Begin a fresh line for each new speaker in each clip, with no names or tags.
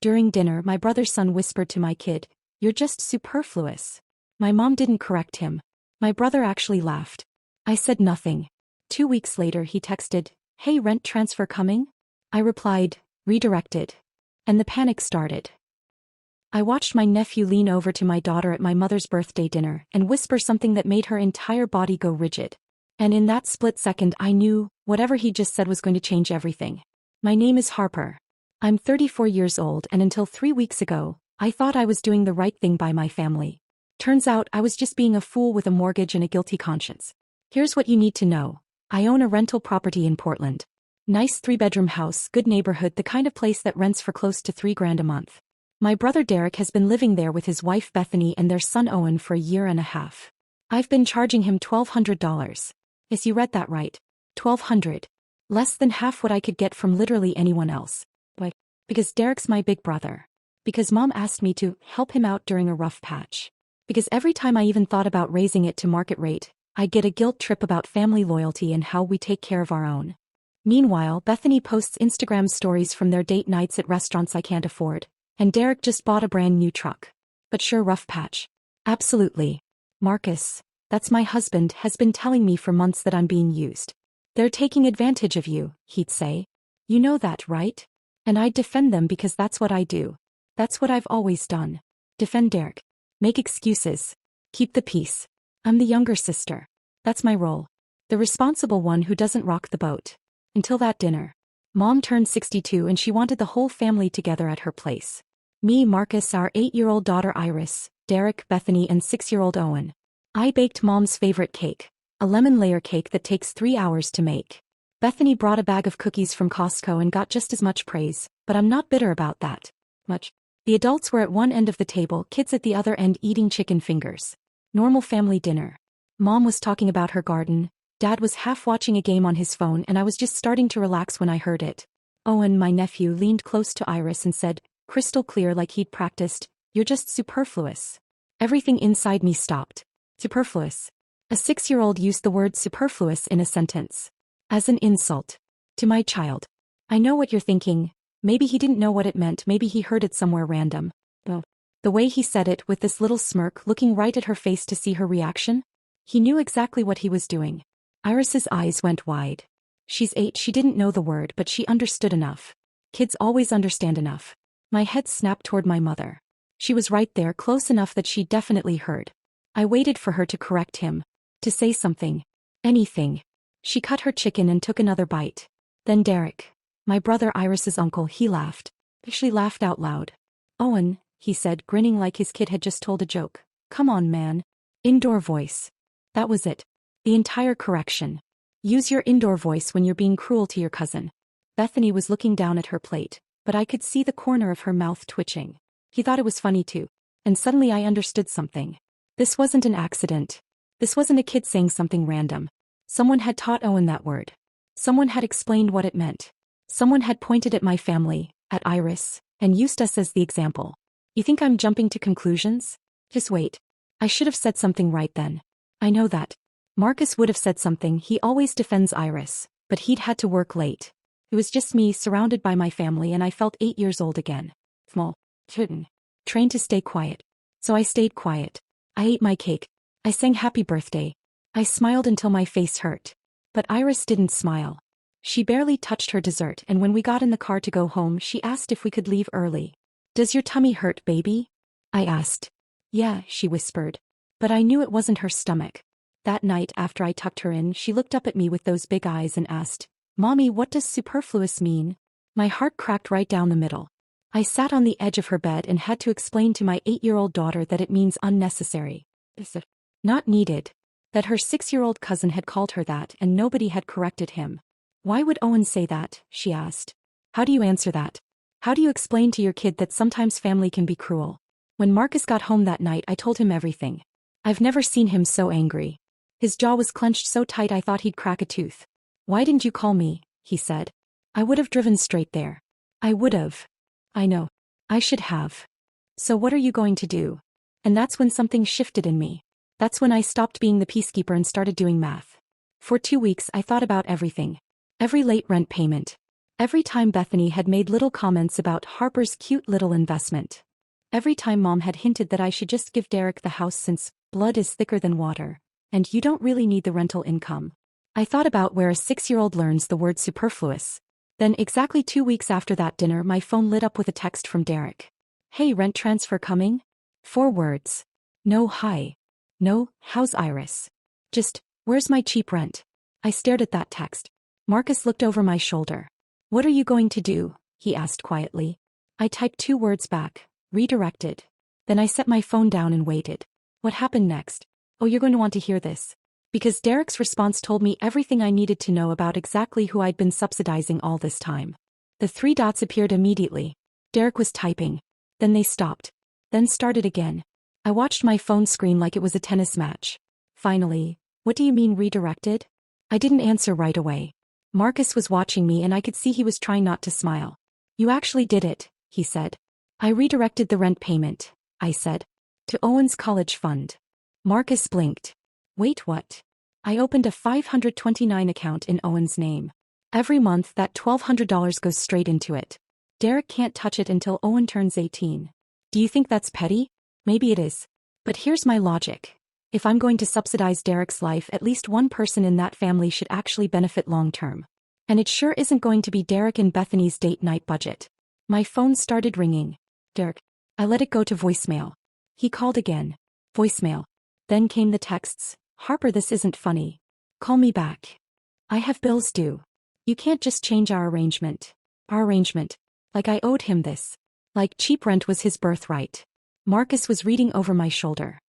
During dinner, my brother's son whispered to my kid, "You're just superfluous." My mom didn't correct him. My brother actually laughed. I said nothing. 2 weeks later he texted, "Hey, rent transfer coming?" I replied, "Redirected." And the panic started. I watched my nephew lean over to my daughter at my mother's birthday dinner and whisper something that made her entire body go rigid. And in that split second I knew, whatever he just said was going to change everything. My name is Harper. I'm 34 years old, and until 3 weeks ago, I thought I was doing the right thing by my family. Turns out I was just being a fool with a mortgage and a guilty conscience. Here's what you need to know. I own a rental property in Portland. Nice 3-bedroom house, good neighborhood, the kind of place that rents for close to $3,000 a month. My brother Derek has been living there with his wife Bethany and their son Owen for a year and a half. I've been charging him $1,200. Yes, you read that right. $1,200. Less than half what I could get from literally anyone else. But because Derek's my big brother. Because mom asked me to help him out during a rough patch. Because every time I even thought about raising it to market rate, I'd get a guilt trip about family loyalty and how we take care of our own. Meanwhile, Bethany posts Instagram stories from their date nights at restaurants I can't afford. And Derek just bought a brand new truck. But sure, rough patch. Absolutely. Marcus, that's my husband, has been telling me for months that I'm being used. They're taking advantage of you, he'd say. You know that, right? And I'd defend them because that's what I do. That's what I've always done. Defend Derek. Make excuses. Keep the peace. I'm the younger sister. That's my role. The responsible one who doesn't rock the boat. Until that dinner. Mom turned 62 and she wanted the whole family together at her place. Me, Marcus, our 8-year-old daughter Iris, Derek, Bethany, and 6-year-old Owen. I baked Mom's favorite cake, a lemon layer cake that takes 3 hours to make. Bethany brought a bag of cookies from Costco and got just as much praise, but I'm not bitter about that. Much. The adults were at one end of the table, kids at the other end eating chicken fingers. Normal family dinner. Mom was talking about her garden. Dad was half watching a game on his phone, and I was just starting to relax when I heard it. Owen, my nephew, leaned close to Iris and said, crystal clear like he'd practiced, "You're just superfluous." Everything inside me stopped. Superfluous. A 6-year-old used the word superfluous in a sentence. As an insult. To my child. I know what you're thinking. Maybe he didn't know what it meant, maybe he heard it somewhere random. But the way he said it, with this little smirk, looking right at her face to see her reaction, he knew exactly what he was doing. Iris's eyes went wide. She's 8, she didn't know the word, but she understood enough. Kids always understand enough. My head snapped toward my mother. She was right there, close enough that she definitely heard. I waited for her to correct him. To say something. Anything. She cut her chicken and took another bite. Then Derek. My brother Iris's uncle, he laughed. She laughed out loud. "Owen," he said, grinning like his kid had just told a joke. "Come on, man." Indoor voice. That was it. The entire correction. Use your indoor voice when you're being cruel to your cousin. Bethany was looking down at her plate, but I could see the corner of her mouth twitching. He thought it was funny too. And suddenly I understood something. This wasn't an accident. This wasn't a kid saying something random. Someone had taught Owen that word. Someone had explained what it meant. Someone had pointed at my family, at Iris, and used us as the example. You think I'm jumping to conclusions? Just wait. I should have said something right then. I know that. Marcus would have said something. He always defends Iris, but he'd had to work late. It was just me, surrounded by my family, and I felt 8 years old again. Small. Trained to stay quiet. So I stayed quiet. I ate my cake. I sang happy birthday. I smiled until my face hurt. But Iris didn't smile. She barely touched her dessert, and when we got in the car to go home, she asked if we could leave early. "Does your tummy hurt, baby?" I asked. "Yeah," she whispered. But I knew it wasn't her stomach. That night, after I tucked her in, she looked up at me with those big eyes and asked, "Mommy, what does superfluous mean?" My heart cracked right down the middle. I sat on the edge of her bed and had to explain to my 8-year-old daughter that it means unnecessary. Not needed. That her 6-year-old cousin had called her that and nobody had corrected him. "Why would Owen say that?" she asked. "How do you answer that? How do you explain to your kid that sometimes family can be cruel?" When Marcus got home that night, I told him everything. I've never seen him so angry. His jaw was clenched so tight I thought he'd crack a tooth. "Why didn't you call me?" he said. "I would have driven straight there. I would have." "I know. I should have." "So what are you going to do?" And that's when something shifted in me. That's when I stopped being the peacekeeper and started doing math. For 2 weeks I thought about everything. Every late rent payment. Every time Bethany had made little comments about Harper's cute little investment. Every time Mom had hinted that I should just give Derek the house since blood is thicker than water, and you don't really need the rental income. I thought about where a 6-year-old learns the word superfluous. Then exactly 2 weeks after that dinner my phone lit up with a text from Derek. Hey, rent transfer coming? 4 words. No hi. No, how's Iris? Just, where's my cheap rent? I stared at that text. Marcus looked over my shoulder. What are you going to do? He asked quietly. I typed 2 words back, redirected. Then I set my phone down and waited. What happened next? Oh, you're going to want to hear this. Because Derek's response told me everything I needed to know about exactly who I'd been subsidizing all this time. The 3 dots appeared immediately. Derek was typing. Then they stopped. Then started again. I watched my phone screen like it was a tennis match. Finally, what do you mean redirected? I didn't answer right away. Marcus was watching me and I could see he was trying not to smile. You actually did it, he said. I redirected the rent payment, I said. To Owen's college fund. Marcus blinked. Wait, what? I opened a $529 account in Owen's name. Every month that $1,200 goes straight into it. Derek can't touch it until Owen turns 18. Do you think that's petty? Maybe it is. But here's my logic. If I'm going to subsidize Derek's life, at least one person in that family should actually benefit long-term. And it sure isn't going to be Derek and Bethany's date night budget. My phone started ringing. Derek. I let it go to voicemail. He called again. Voicemail. Then came the texts. Harper, this isn't funny. Call me back. I have bills due. You can't just change our arrangement. Our arrangement. Like I owed him this. Like cheap rent was his birthright. Marcus was reading over my shoulder.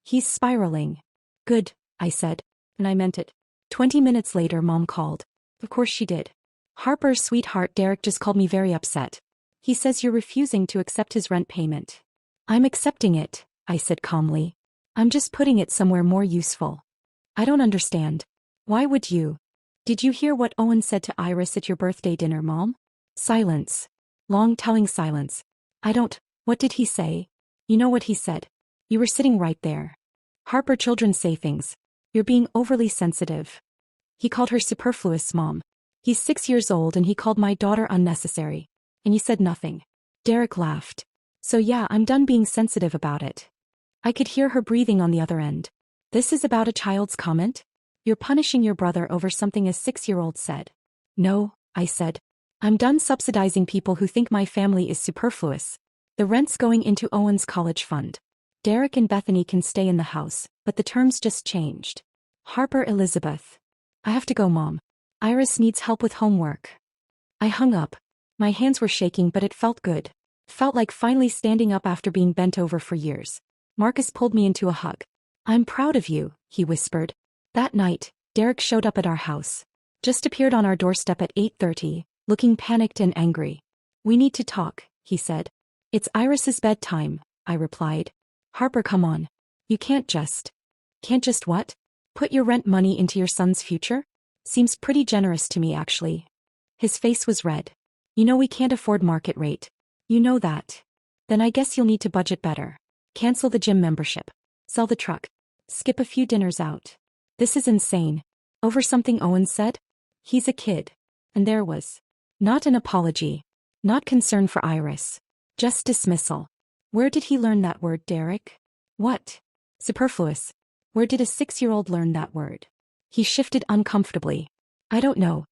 He's spiraling. Good, I said. And I meant it. 20 minutes later Mom called. Of course she did. Harper, sweetheart, Derek just called me very upset. He says you're refusing to accept his rent payment. I'm accepting it, I said calmly. I'm just putting it somewhere more useful. I don't understand. Why would you? Did you hear what Owen said to Iris at your birthday dinner, Mom? Silence. Long telling silence. What did he say? You know what he said. You were sitting right there. Harper, children say things. You're being overly sensitive. He called her superfluous, Mom. He's 6 years old and he called my daughter unnecessary. And you said nothing. Derek laughed. So yeah, I'm done being sensitive about it. I could hear her breathing on the other end. This is about a child's comment? You're punishing your brother over something a 6-year-old said. No, I said. I'm done subsidizing people who think my family is superfluous. The rent's going into Owen's college fund. Derek and Bethany can stay in the house, but the terms just changed. Harper, Elizabeth. I have to go, Mom. Iris needs help with homework. I hung up. My hands were shaking, but it felt good. Felt like finally standing up after being bent over for years. Marcus pulled me into a hug. I'm proud of you, he whispered. That night, Derek showed up at our house. Just appeared on our doorstep at 8:30, looking panicked and angry. We need to talk, he said. It's Iris's bedtime, I replied. Harper, come on. You can't just what? Put your rent money into your son's future? Seems pretty generous to me, actually. His face was red. You know we can't afford market rate. You know that. Then I guess you'll need to budget better. Cancel the gym membership. Sell the truck. Skip a few dinners out. This is insane. Over something Owen said? He's a kid. And there was. Not an apology. Not concern for Iris. Just dismissal. Where did he learn that word, Derek? What? Superfluous. Where did a 6-year-old learn that word? He shifted uncomfortably. I don't know.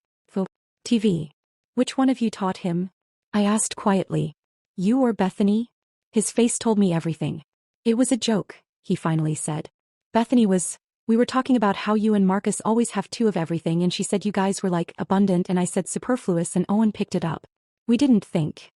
TV. Which one of you taught him? I asked quietly. You or Bethany? His face told me everything. It was a joke, he finally said. Bethany was. We were talking about how you and Marcus always have 2 of everything and she said you guys were like abundant and I said superfluous and Owen picked it up. We didn't think.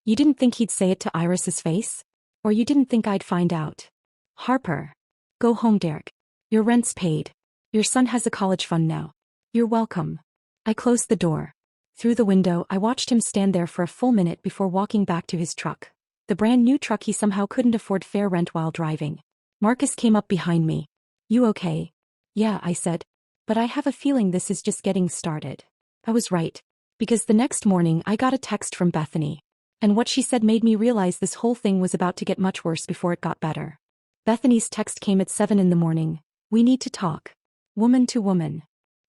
You didn't think he'd say it to Iris's face? Or you didn't think I'd find out? Harper. Go home, Derek. Your rent's paid. Your son has a college fund now. You're welcome. I closed the door. Through the window, I watched him stand there for a full minute before walking back to his truck. The brand new truck he somehow couldn't afford fair rent while driving. Marcus came up behind me. You okay? Yeah, I said. But I have a feeling this is just getting started. I was right. Because the next morning I got a text from Bethany. And what she said made me realize this whole thing was about to get much worse before it got better. Bethany's text came at 7 in the morning. We need to talk. Woman to woman.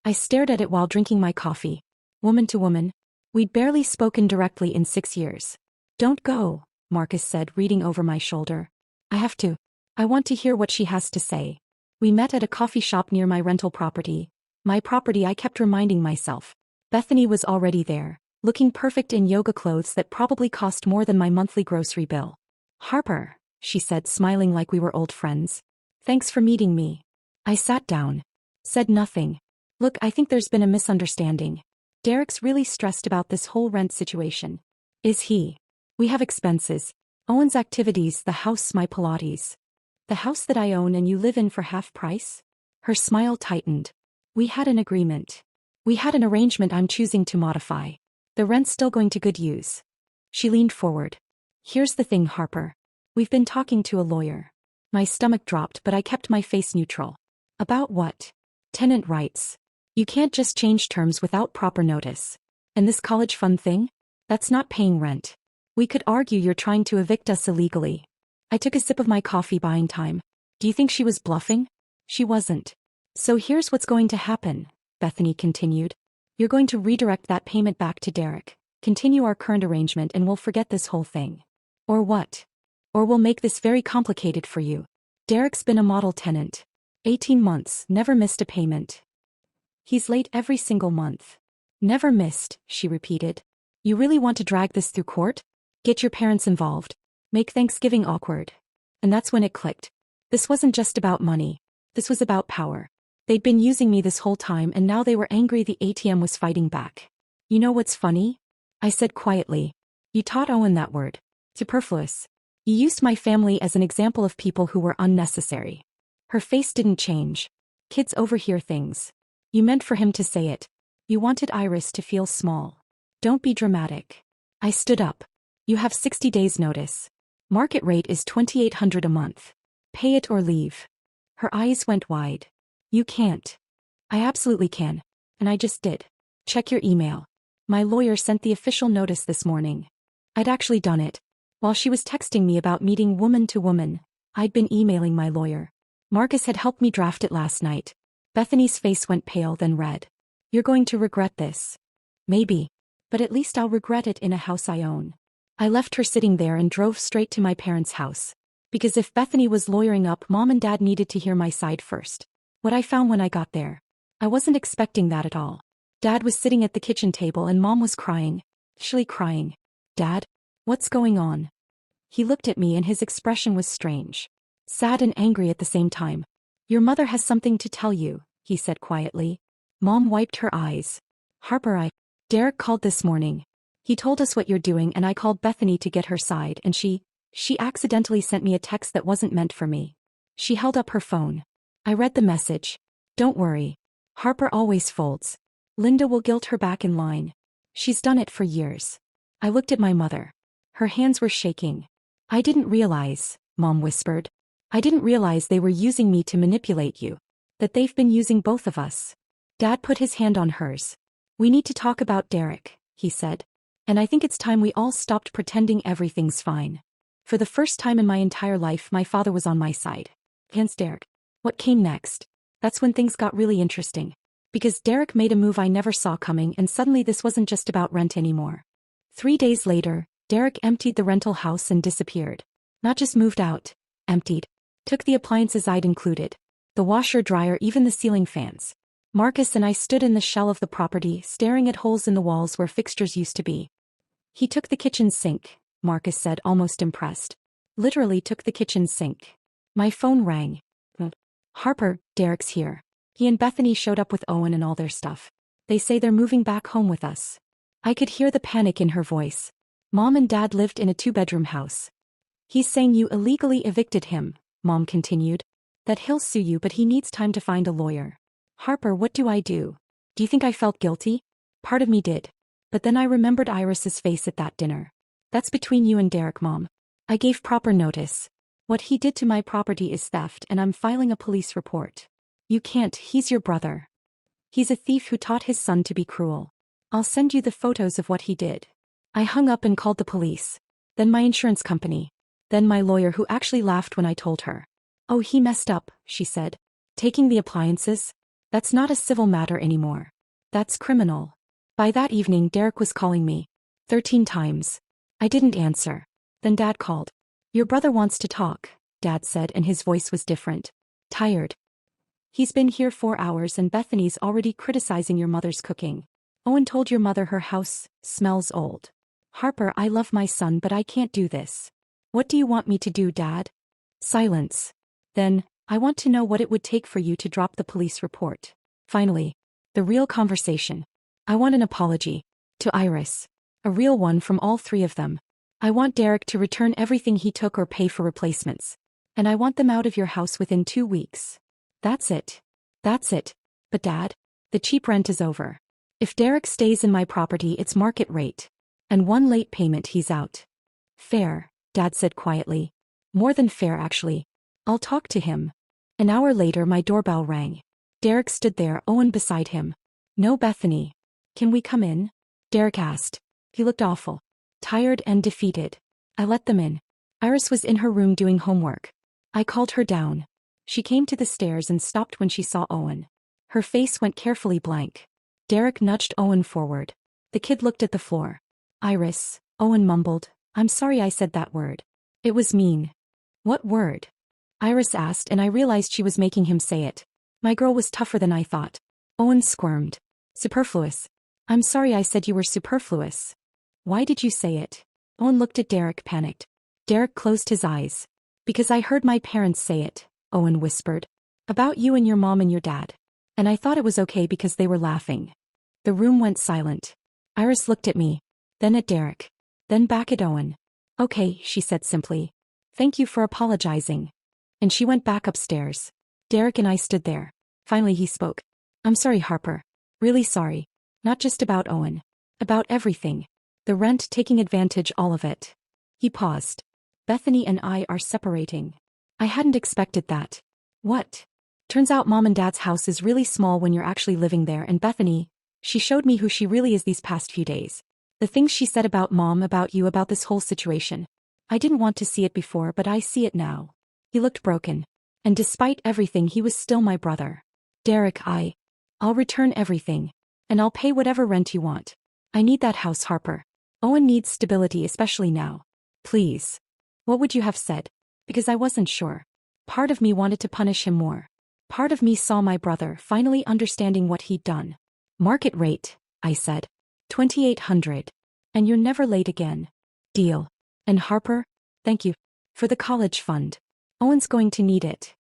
I stared at it while drinking my coffee. Woman to woman. We'd barely spoken directly in 6 years. Don't go, Marcus said, reading over my shoulder. I have to. I want to hear what she has to say. We met at a coffee shop near my rental property. My property, I kept reminding myself. Bethany was already there, looking perfect in yoga clothes that probably cost more than my monthly grocery bill. Harper, she said, smiling like we were old friends. Thanks for meeting me. I sat down. Said nothing. Look, I think there's been a misunderstanding. Derek's really stressed about this whole rent situation. Is he? We have expenses. Owen's activities, the house, my Pilates. The house that I own and you live in for half price? Her smile tightened. We had an agreement. We had an arrangement I'm choosing to modify. The rent's still going to good use. She leaned forward. Here's the thing, Harper. We've been talking to a lawyer. My stomach dropped, but I kept my face neutral. About what? Tenant rights. You can't just change terms without proper notice. And this college fund thing? That's not paying rent. We could argue you're trying to evict us illegally. I took a sip of my coffee, buying time. Do you think she was bluffing? She wasn't. So here's what's going to happen, Bethany continued. You're going to redirect that payment back to Derek, continue our current arrangement, and we'll forget this whole thing. Or what? Or we'll make this very complicated for you. Derek's been a model tenant. 18 months, never missed a payment. He's late every single month. Never missed, she repeated. You really want to drag this through court? Get your parents involved. Make Thanksgiving awkward. And that's when it clicked. This wasn't just about money. This was about power. They'd been using me this whole time, and now they were angry the ATM was fighting back. You know what's funny? I said quietly. You taught Owen that word. Superfluous. You used my family as an example of people who were unnecessary. Her face didn't change. Kids overhear things. You meant for him to say it. You wanted Iris to feel small. Don't be dramatic. I stood up. You have 60 days notice. Market rate is $2,800 a month. Pay it or leave. Her eyes went wide. You can't. I absolutely can. And I just did. Check your email. My lawyer sent the official notice this morning. I'd actually done it. While she was texting me about meeting woman to woman, I'd been emailing my lawyer. Marcus had helped me draft it last night. Bethany's face went pale, then red. You're going to regret this. Maybe. But at least I'll regret it in a house I own. I left her sitting there and drove straight to my parents' house. Because if Bethany was lawyering up, Mom and Dad needed to hear my side first. What I found when I got there. I wasn't expecting that at all. Dad was sitting at the kitchen table and Mom was crying. Actually crying. Dad? What's going on? He looked at me and his expression was strange. Sad and angry at the same time. Your mother has something to tell you, he said quietly. Mom wiped her eyes. Harper, Derek called this morning. He told us what you're doing, and I called Bethany to get her side, and she accidentally sent me a text that wasn't meant for me. She held up her phone. I read the message. Don't worry. Harper always folds. Linda will guilt her back in line. She's done it for years. I looked at my mother. Her hands were shaking. I didn't realize, Mom whispered. I didn't realize they were using me to manipulate you. That they've been using both of us. Dad put his hand on hers. We need to talk about Derek, he said. And I think it's time we all stopped pretending everything's fine. For the first time in my entire life, my father was on my side. Against Derek. What came next? That's when things got really interesting. Because Derek made a move I never saw coming, and suddenly this wasn't just about rent anymore. 3 days later, Derek emptied the rental house and disappeared. Not just moved out. Emptied. Took the appliances I'd included. The washer, dryer, even the ceiling fans. Marcus and I stood in the shell of the property, staring at holes in the walls where fixtures used to be. He took the kitchen sink, Marcus said, almost impressed. Literally took the kitchen sink. My phone rang. Harper, Derek's here. He and Bethany showed up with Owen and all their stuff. They say they're moving back home with us. I could hear the panic in her voice. Mom and Dad lived in a 2-bedroom house. He's saying you illegally evicted him, Mom continued. That he'll sue you, but he needs time to find a lawyer. Harper, what do I do? Do you think I felt guilty? Part of me did. But then I remembered Iris's face at that dinner. That's between you and Derek, Mom. I gave proper notice. What he did to my property is theft, and I'm filing a police report. You can't, he's your brother. He's a thief who taught his son to be cruel. I'll send you the photos of what he did. I hung up and called the police. Then my insurance company. Then my lawyer, who actually laughed when I told her. Oh, he messed up, she said. Taking the appliances? That's not a civil matter anymore. That's criminal. By that evening, Derek was calling me 13 times. I didn't answer. Then Dad called. Your brother wants to talk, Dad said, and his voice was different. Tired. He's been here 4 hours and Bethany's already criticizing your mother's cooking. Owen told your mother her house smells old. Harper, I love my son, but I can't do this. What do you want me to do, Dad? Silence. Then, I want to know what it would take for you to drop the police report. Finally. The real conversation. I want an apology. To Iris. A real one from all three of them. I want Derek to return everything he took or pay for replacements. And I want them out of your house within 2 weeks. That's it. That's it. But Dad, the cheap rent is over. If Derek stays in my property, it's market rate. And one late payment, he's out. Fair, Dad said quietly. More than fair, actually. I'll talk to him. An hour later, my doorbell rang. Derek stood there, Owen beside him. No, Bethany. Can we come in? Derek asked. He looked awful. Tired and defeated. I let them in. Iris was in her room doing homework. I called her down. She came to the stairs and stopped when she saw Owen. Her face went carefully blank. Derek nudged Owen forward. The kid looked at the floor. Iris, Owen mumbled. I'm sorry I said that word. It was mean. What word? Iris asked, and I realized she was making him say it. My girl was tougher than I thought. Owen squirmed. Superfluous. I'm sorry I said you were superfluous. Why did you say it? Owen looked at Derek, panicked. Derek closed his eyes. Because I heard my parents say it, Owen whispered. About you and your mom and your dad. And I thought it was okay because they were laughing. The room went silent. Iris looked at me. Then at Derek. Then back at Owen. Okay, she said simply. Thank you for apologizing. And she went back upstairs. Derek and I stood there. Finally he spoke. I'm sorry, Harper. Really sorry. Not just about Owen. About everything. The rent, taking advantage, all of it. He paused. Bethany and I are separating. I hadn't expected that. What? Turns out Mom and Dad's house is really small when you're actually living there, and Bethany, she showed me who she really is these past few days. The things she said about Mom, about you, about this whole situation. I didn't want to see it before, but I see it now. He looked broken. And despite everything, he was still my brother. Derek, I'll return everything. And I'll pay whatever rent you want. I need that house, Harper. Owen needs stability, especially now. Please. What would you have said? Because I wasn't sure. Part of me wanted to punish him more. Part of me saw my brother finally understanding what he'd done. Market rate, I said. 2,800. And you're never late again. Deal. And Harper, thank you. For the college fund. Owen's going to need it.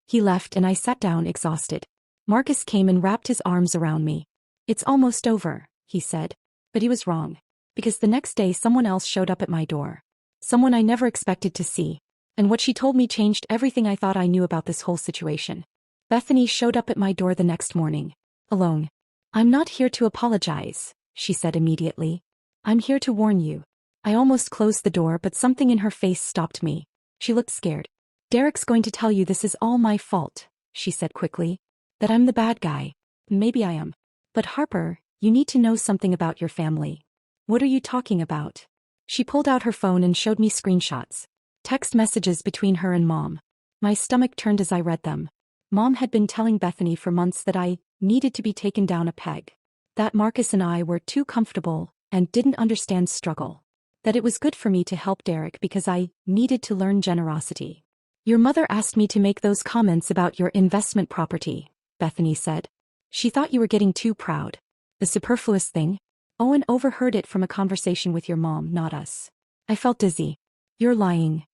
He left and I sat down exhausted. Marcus came and wrapped his arms around me. It's almost over, he said. But he was wrong. Because the next day someone else showed up at my door. Someone I never expected to see. And what she told me changed everything I thought I knew about this whole situation. Bethany showed up at my door the next morning. Alone. I'm not here to apologize, she said immediately. I'm here to warn you. I almost closed the door, but something in her face stopped me. She looked scared. Derek's going to tell you this is all my fault, she said quickly. That I'm the bad guy. Maybe I am. But Harper, you need to know something about your family. What are you talking about? She pulled out her phone and showed me screenshots. Text messages between her and Mom. My stomach turned as I read them. Mom had been telling Bethany for months that I needed to be taken down a peg. That Marcus and I were too comfortable and didn't understand struggle. That it was good for me to help Derek because I needed to learn generosity. Your mother asked me to make those comments about your investment property, Bethany said. She thought you were getting too proud. The superfluous thing? Owen overheard it from a conversation with your mom, not us. I felt dizzy. You're lying.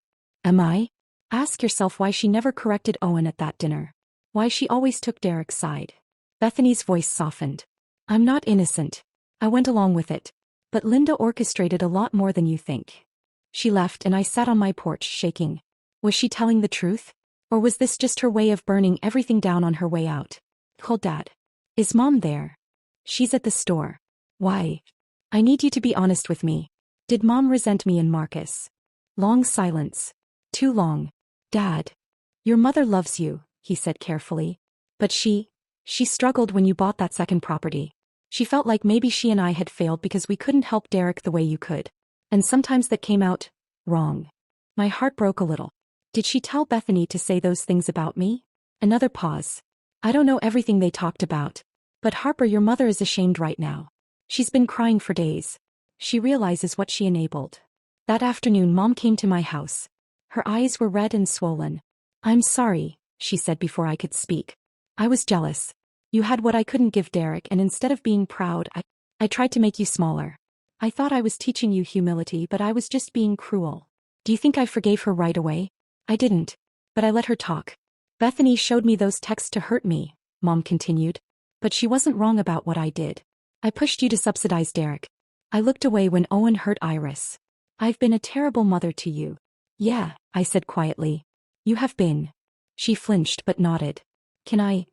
Am I? Ask yourself why she never corrected Owen at that dinner. Why she always took Derek's side. Bethany's voice softened. I'm not innocent. I went along with it. But Linda orchestrated a lot more than you think. She left and I sat on my porch shaking. Was she telling the truth? Or was this just her way of burning everything down on her way out? Called Dad. Is Mom there? She's at the store. Why? I need you to be honest with me. Did Mom resent me and Marcus? Long silence. Too long. Dad. Your mother loves you, he said carefully. But she struggled when you bought that second property. She felt like maybe she and I had failed because we couldn't help Derek the way you could. And sometimes that came out wrong. My heart broke a little. Did she tell Bethany to say those things about me? Another pause. I don't know everything they talked about. But Harper, your mother is ashamed right now. She's been crying for days. She realizes what she enabled. That afternoon, Mom came to my house. Her eyes were red and swollen. I'm sorry, she said before I could speak. I was jealous. You had what I couldn't give Derek, and instead of being proud, I tried to make you smaller. I thought I was teaching you humility, but I was just being cruel. Do you think I forgave her right away? I didn't. But I let her talk. Bethany showed me those texts to hurt me, Mom continued. But she wasn't wrong about what I did. I pushed you to subsidize Derek. I looked away when Owen hurt Iris. I've been a terrible mother to you. Yeah, I said quietly. You have been. She flinched but nodded. Can I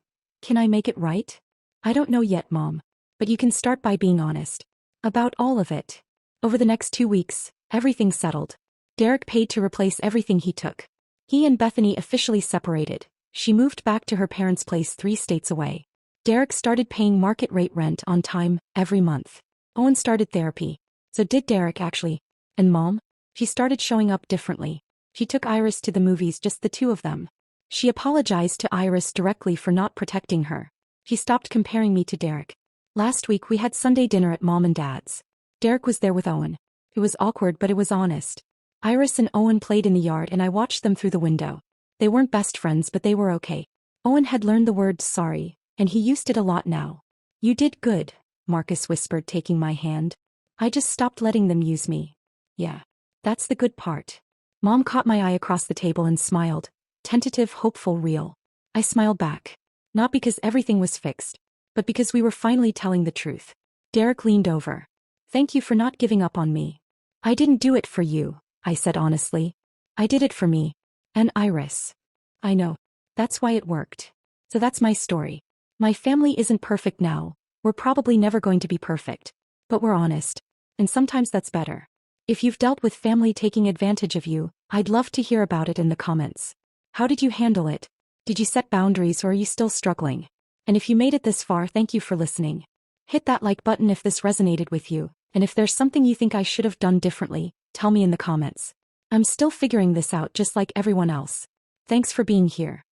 make it right? I don't know yet, Mom. But you can start by being honest. About all of it. Over the next 2 weeks, everything settled. Derek paid to replace everything he took. He and Bethany officially separated. She moved back to her parents' place 3 states away. Derek started paying market rate rent on time, every month. Owen started therapy. So did Derek actually. And Mom? She started showing up differently. She took Iris to the movies, just the 2 of them. She apologized to Iris directly for not protecting her. She stopped comparing me to Derek. Last week we had Sunday dinner at Mom and Dad's. Derek was there with Owen. It was awkward, but it was honest. Iris and Owen played in the yard and I watched them through the window. They weren't best friends, but they were okay. Owen had learned the word sorry, and he used it a lot now. You did good, Marcus whispered, taking my hand. I just stopped letting them use me. Yeah. That's the good part. Mom caught my eye across the table and smiled. Tentative, hopeful, real. I smiled back. Not because everything was fixed, but because we were finally telling the truth. Derek leaned over. Thank you for not giving up on me. I didn't do it for you, I said honestly. I did it for me. And Iris. I know. That's why it worked. So that's my story. My family isn't perfect now. We're probably never going to be perfect. But we're honest. And sometimes that's better. If you've dealt with family taking advantage of you, I'd love to hear about it in the comments. How did you handle it? Did you set boundaries, or are you still struggling? And if you made it this far, thank you for listening. Hit that like button if this resonated with you, and if there's something you think I should have done differently, tell me in the comments. I'm still figuring this out just like everyone else. Thanks for being here.